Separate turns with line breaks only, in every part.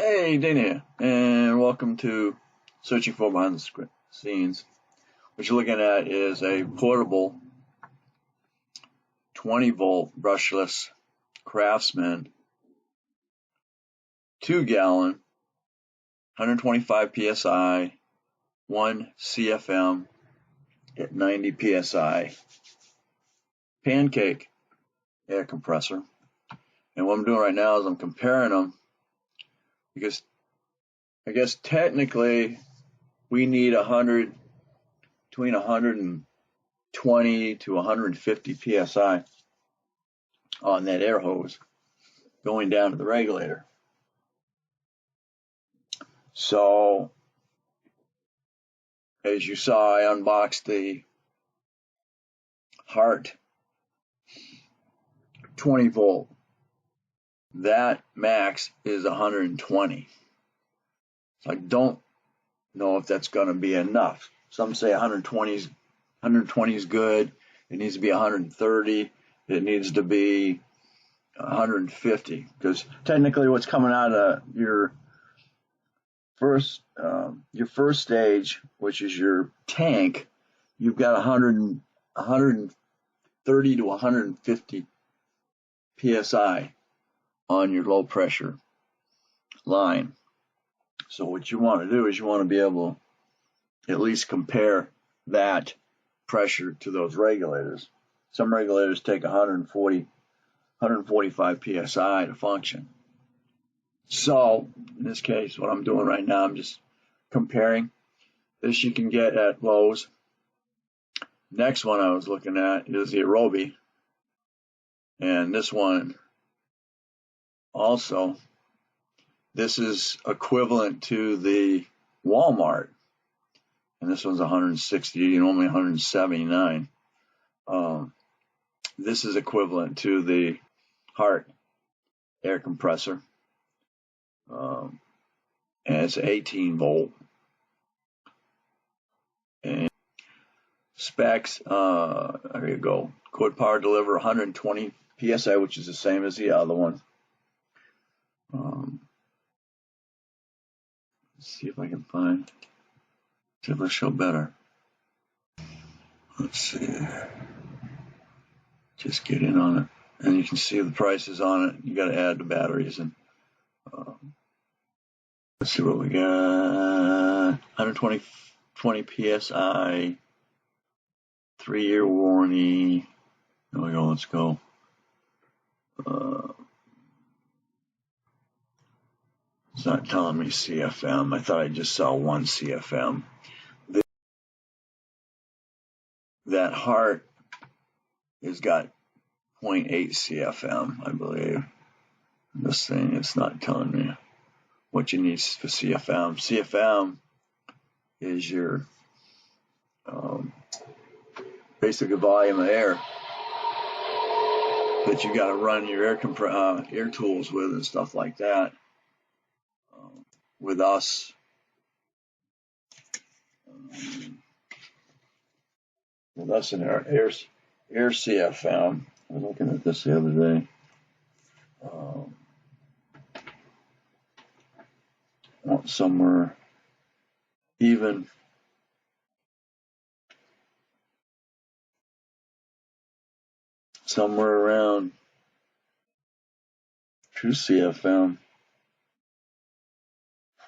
Hey, Dana here, and welcome to Searching for Behind the Scenes. What you're looking at is a portable 20-volt brushless Craftsman 2-gallon, 125 psi, 1 CFM at 90 psi pancake air compressor. And what I'm doing right now is I'm comparing them because I guess technically we need between 120 to 150 psi on that air hose going down to the regulator. So as you saw, I unboxed the Hart 20 volt. That max is 120. So I don't know if that's going to be enough. Some say 120 is good. It needs to be 130. It needs to be 150, because technically what's coming out of your first stage, which is your tank, you've got 130 to 150 psi on your low pressure line. So what you want to do is you want to be able to at least compare that pressure to those regulators. Some regulators take 145 psi to function. So in this case, what I'm doing right now, I'm just comparing. This you can get at Lowe's. Next one I was looking at is the Arobi, and this one also, this is equivalent to the Walmart, and this one's 160, normally 179. This is equivalent to the Hart air compressor, and it's 18 volt. And specs, there you go. Cord power deliver 120 psi, which is the same as the other one. Let's see if I can find, see if it'll show better. Let's see. Just get in on it, and you can see the prices on it. You got to add the batteries, and let's see what we got. 120 psi, 3-year warranty. There we go. Let's go. It's not telling me CFM. I thought I just saw 1 CFM. That Hart has got 0.8 CFM, I believe. This thing, it's not telling me what you need for CFM. CFM is your basic volume of air that you got to run your air tools with and stuff like that. With us, in our air CFM, I was looking at this the other day. Somewhere even somewhere around 2 CFM,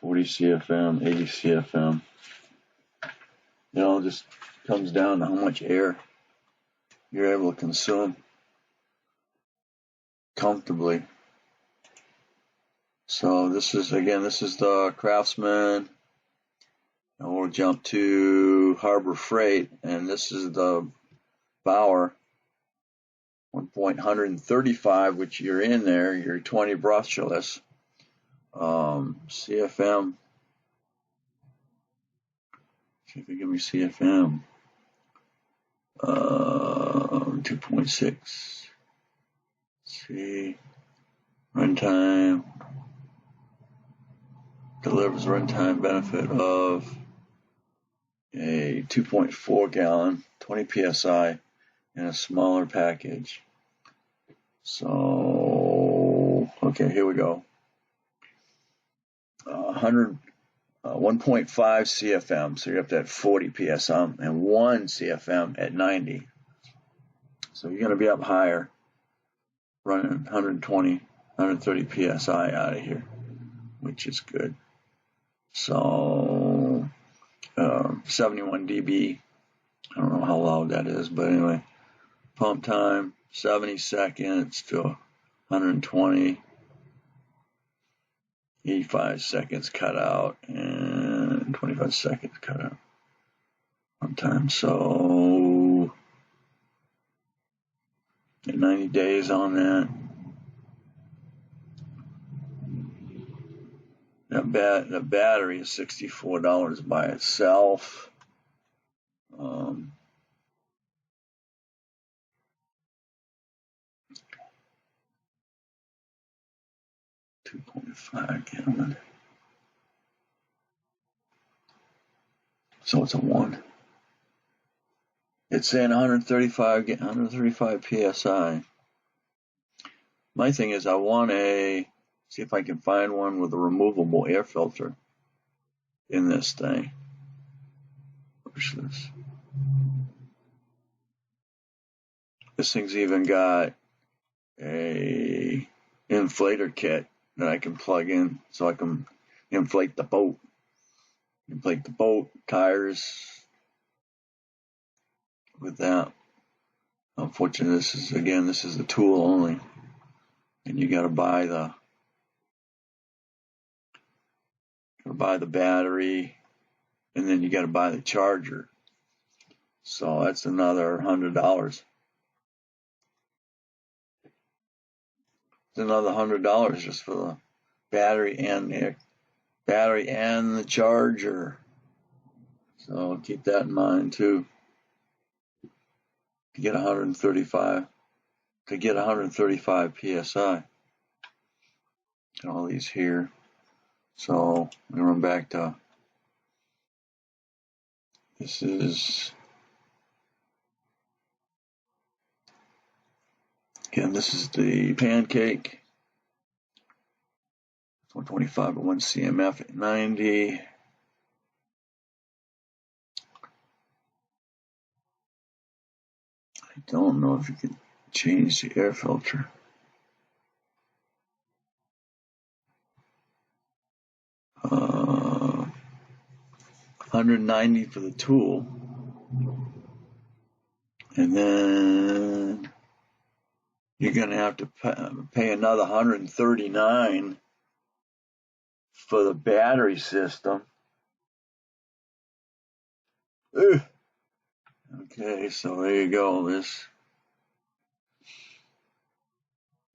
40 CFM, 80 CFM. You know, it just comes down to how much air you're able to consume comfortably. So this is the Craftsman. And we'll jump to Harbor Freight, and this is the Bauer 1.135, which you're in there, your 20 brushless. CFM. See if they give me CFM. 2.6. See, runtime delivers runtime benefit of a 2.4 gallon, 20 psi, in a smaller package. So, okay, here we go. 100, 1.5 CFM, so you're up to that 40 PSM, and 1 CFM at 90. So you're going to be up higher, running 120, 130 PSI out of here, which is good. So 71 dB. I don't know how loud that is, but anyway, pump time 70 seconds to 120, 85 seconds cut out, and 25 seconds cut out. Pump time. So 90 days on that. The battery is $64 by itself. 2.5 gallon. So it's a 1. It's saying 135 PSI. My thing is I want see if I can find one with a removable air filter in this thing. Push this. This thing's even got a inflator kit that I can plug in so I can inflate the boat. Inflate the boat, tires with that. Unfortunately, this is the tool only. And you gotta buy the battery, and then you gotta buy the charger. So that's another $100. It's another $100 just for the battery and the charger. So keep that in mind too. To get 135 PSI. And all these here. So I'm gonna run back to this is the pancake. 125 at 1 CMF at 90. I don't know if you can change the air filter. Uh, 190 for the tool. And then you're going to have to pay another 139 for the battery system. Ugh. Okay, so there you go. This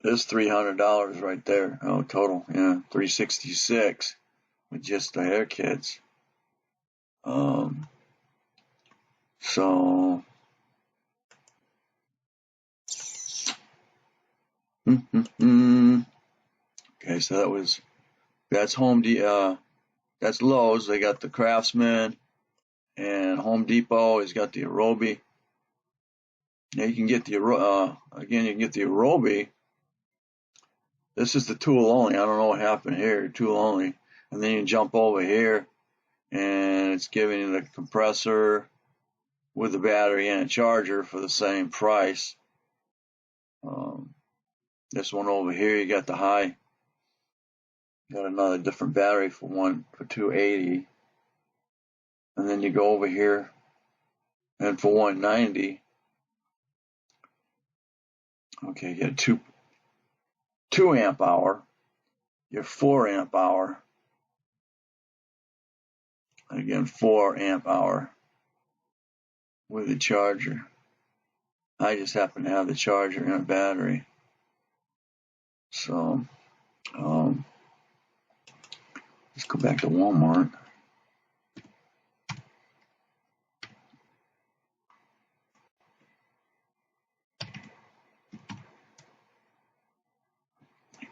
$300 right there. Oh, total, yeah, $366 with just the hair kits. So okay, so that's that's Lowe's. They got the Craftsman, and Home Depot has got the Arobi. Now you can get the again. You can get the Arobi. This is the tool only. I don't know what happened here. Tool only, and then you jump over here, and it's giving you the compressor with the battery and a charger for the same price. This one over here, you got the high. Got another different battery for $280, and then you go over here, and for $190. Okay, you get a 2 amp hour, your 4 amp hour, and again 4 amp hour with a charger. I just happen to have the charger and a battery. So let's go back to Walmart.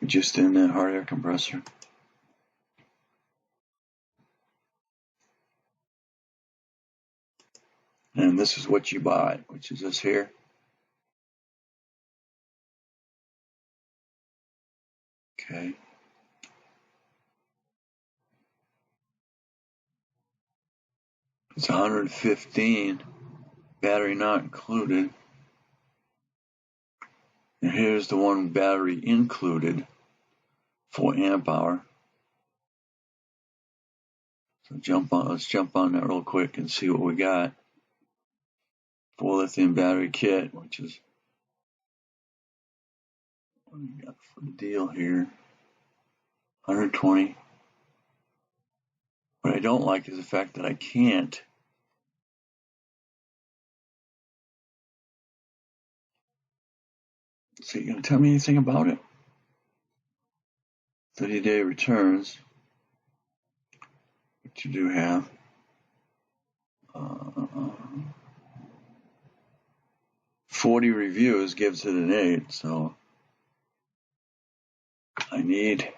Just in that hard air compressor. And this is what you buy, which is this here. Okay. It's 115, battery not included. And here's the one battery included, 4 amp hour. So let's jump on that real quick and see what we got. 4 lithium battery kit, which is what do we got for the deal here? 120. What I don't like is the fact that I can't so you gonna tell me anything about it? 30-day returns, which you do have. 40 reviews gives it an 8, so I need,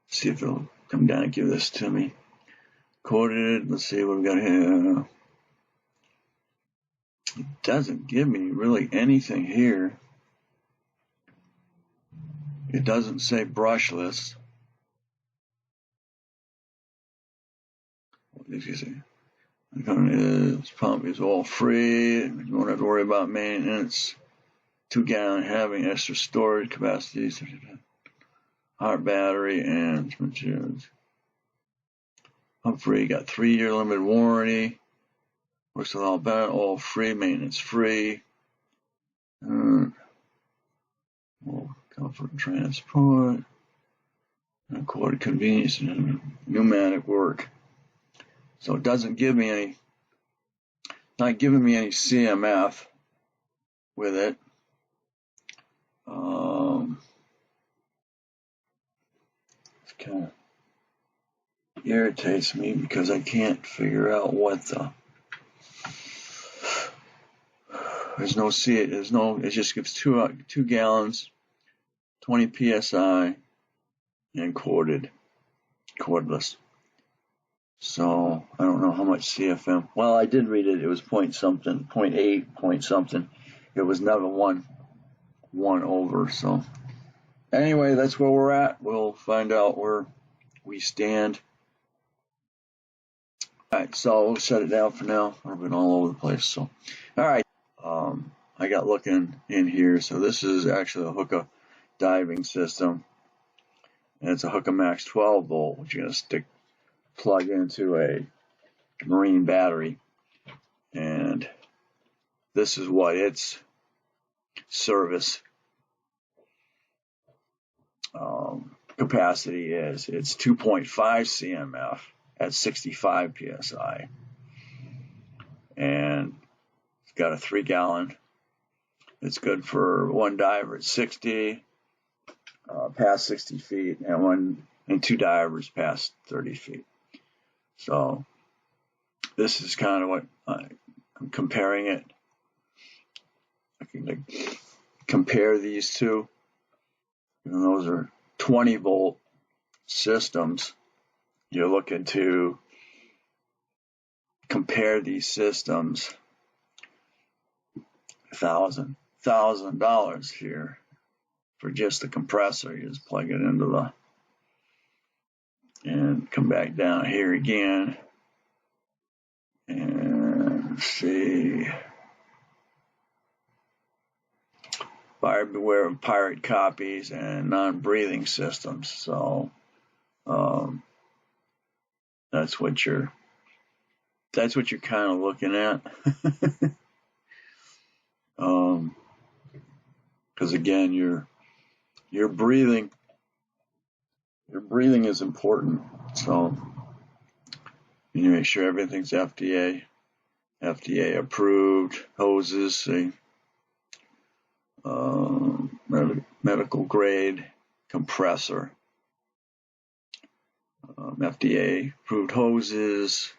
see if it'll come down and give this to me. Quoted, let's see what we got here. It doesn't give me really anything here. It doesn't say brushless. What did you say? This pump is all free. You won't have to worry about maintenance. 2 gallon, having extra storage capacity. Hot battery and materials. Pump free. Got 3-year limited warranty. Works with all free, maintenance free. Comfort and transport. Quarter convenience and pneumatic work. So it doesn't give me any, not giving me any CMF with it. It kind of irritates me because I can't figure out what the, it just gives 2 gallons, 20 PSI, and cordless. So I don't know how much CFM. Well, I did read it. It was point something, 0.8, point something. It was never one over. So anyway, that's where we're at. We'll find out where we stand. All right, so we'll shut it down for now. I've been all over the place. So, all right. I got looking in here. So this is actually a Hookah diving system, and it's a Hookah Max 12 volt, which you're gonna plug into a marine battery, and this is what its service capacity is. It's 2.5 CMF at 65 PSI, and it's got a 3 gallon. It's good for 1 diver at 60, past 60 feet, and 2 divers past 30 feet. So this is kind of what I'm comparing it. I can compare these two. And those are 20 volt systems. You're looking to compare these systems. $1,000 here for just the compressor. You just plug it into and come back down here again and see. Buyer beware of pirate copies and non-breathing systems. So that's what you're kind of looking at. Because again, your breathing is important. So you make sure everything's FDA approved. Hoses, see. Medical grade compressor, FDA approved hoses,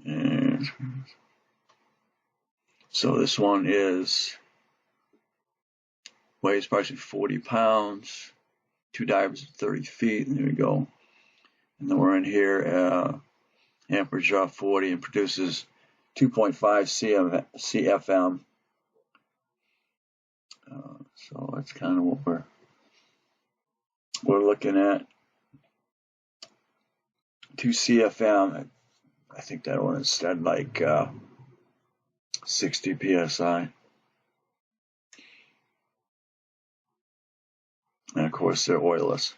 and so this one weighs approximately 40 pounds, 2 divers at 30 feet, and there we go. And then we're in here, amperage off 40, and produces 2.5 CFM. So that's kind of what we're looking at. 2 CFM I think that one instead like 60 psi. And of course, they're oilless.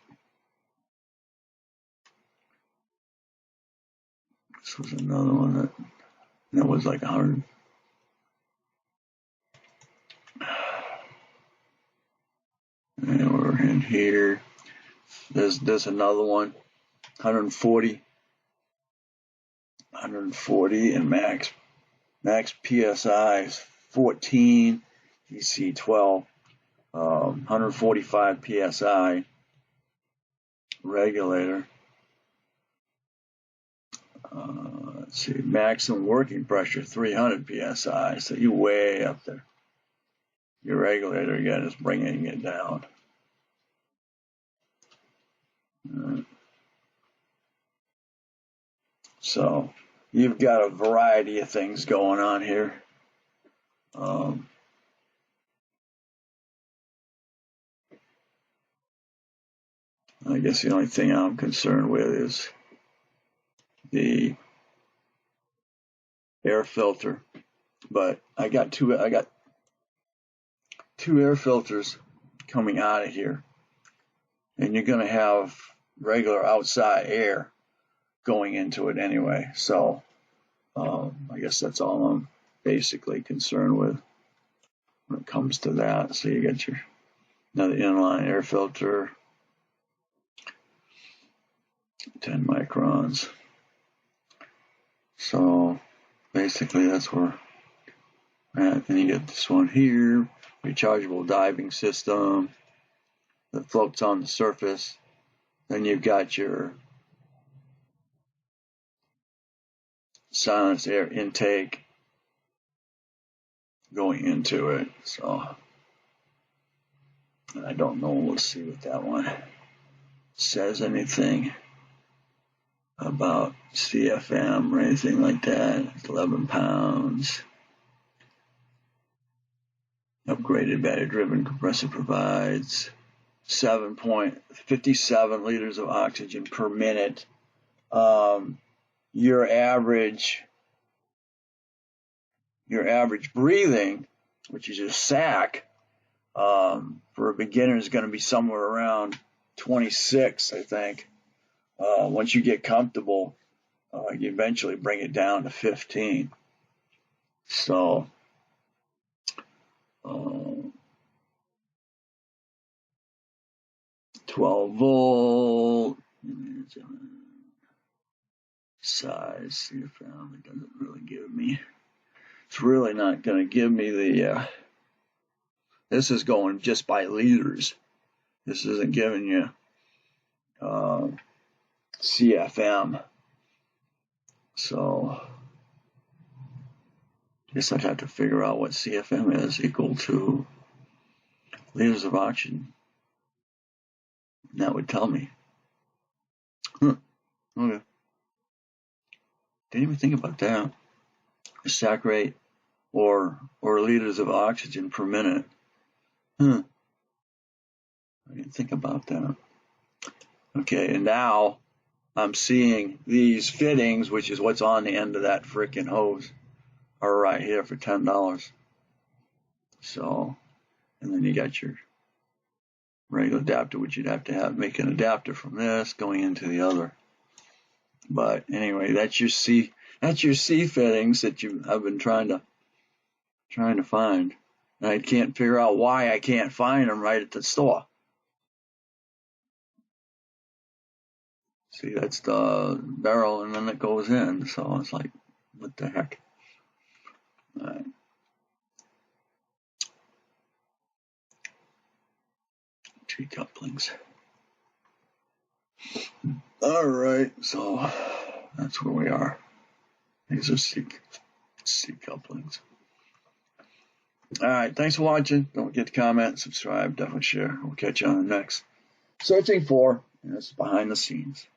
This was another one that was like 100. And we're in here. There's another one, 140, and max PSI is 14, DC 12, 145 PSI regulator. Let's see, maximum working pressure 300 PSI, so you're way up there. Your regulator again is bringing it down. So you've got a variety of things going on here. I guess the only thing I'm concerned with is the air filter, but I got two air filters coming out of here, and you're going to have regular outside air going into it anyway. So I guess that's all I'm basically concerned with when it comes to that. So you got your another inline air filter, 10 microns. So basically that's where we're at. Then you get this one here, rechargeable diving system that floats on the surface. Then you've got your silence air intake going into it. So I don't know. Let's see what that one says, anything about CFM or anything like that. It's 11 pounds. Upgraded battery-driven compressor provides 7.57 liters of oxygen per minute. Your average breathing, which is your SAC, for a beginner is going to be somewhere around 26, I think. Once you get comfortable, you eventually bring it down to 15. So, 12 volt, size, CFM, it doesn't really give me, it's really not going to give me the, this is going just by liters. This isn't giving you CFM. So I guess I'd have to figure out what CFM is equal to liters of oxygen. And that would tell me. Okay. Didn't even think about that. Sac rate or liters of oxygen per minute. I didn't think about that. Okay, and now I'm seeing these fittings, which is what's on the end of that frickin' hose, are right here for $10. So, and then you got your regular adapter, which you'd have to make an adapter from this going into the other. But anyway, that's your C fittings that I've been trying to find. And I can't figure out why I can't find them right at the store. See, that's the barrel, and then it goes in. So it's like, what the heck? All right. T couplings. All right, so that's where we are. These are C couplings. All right, thanks for watching. Don't forget to comment, subscribe, definitely share. We'll catch you on the next Searching For, and it's behind the scenes.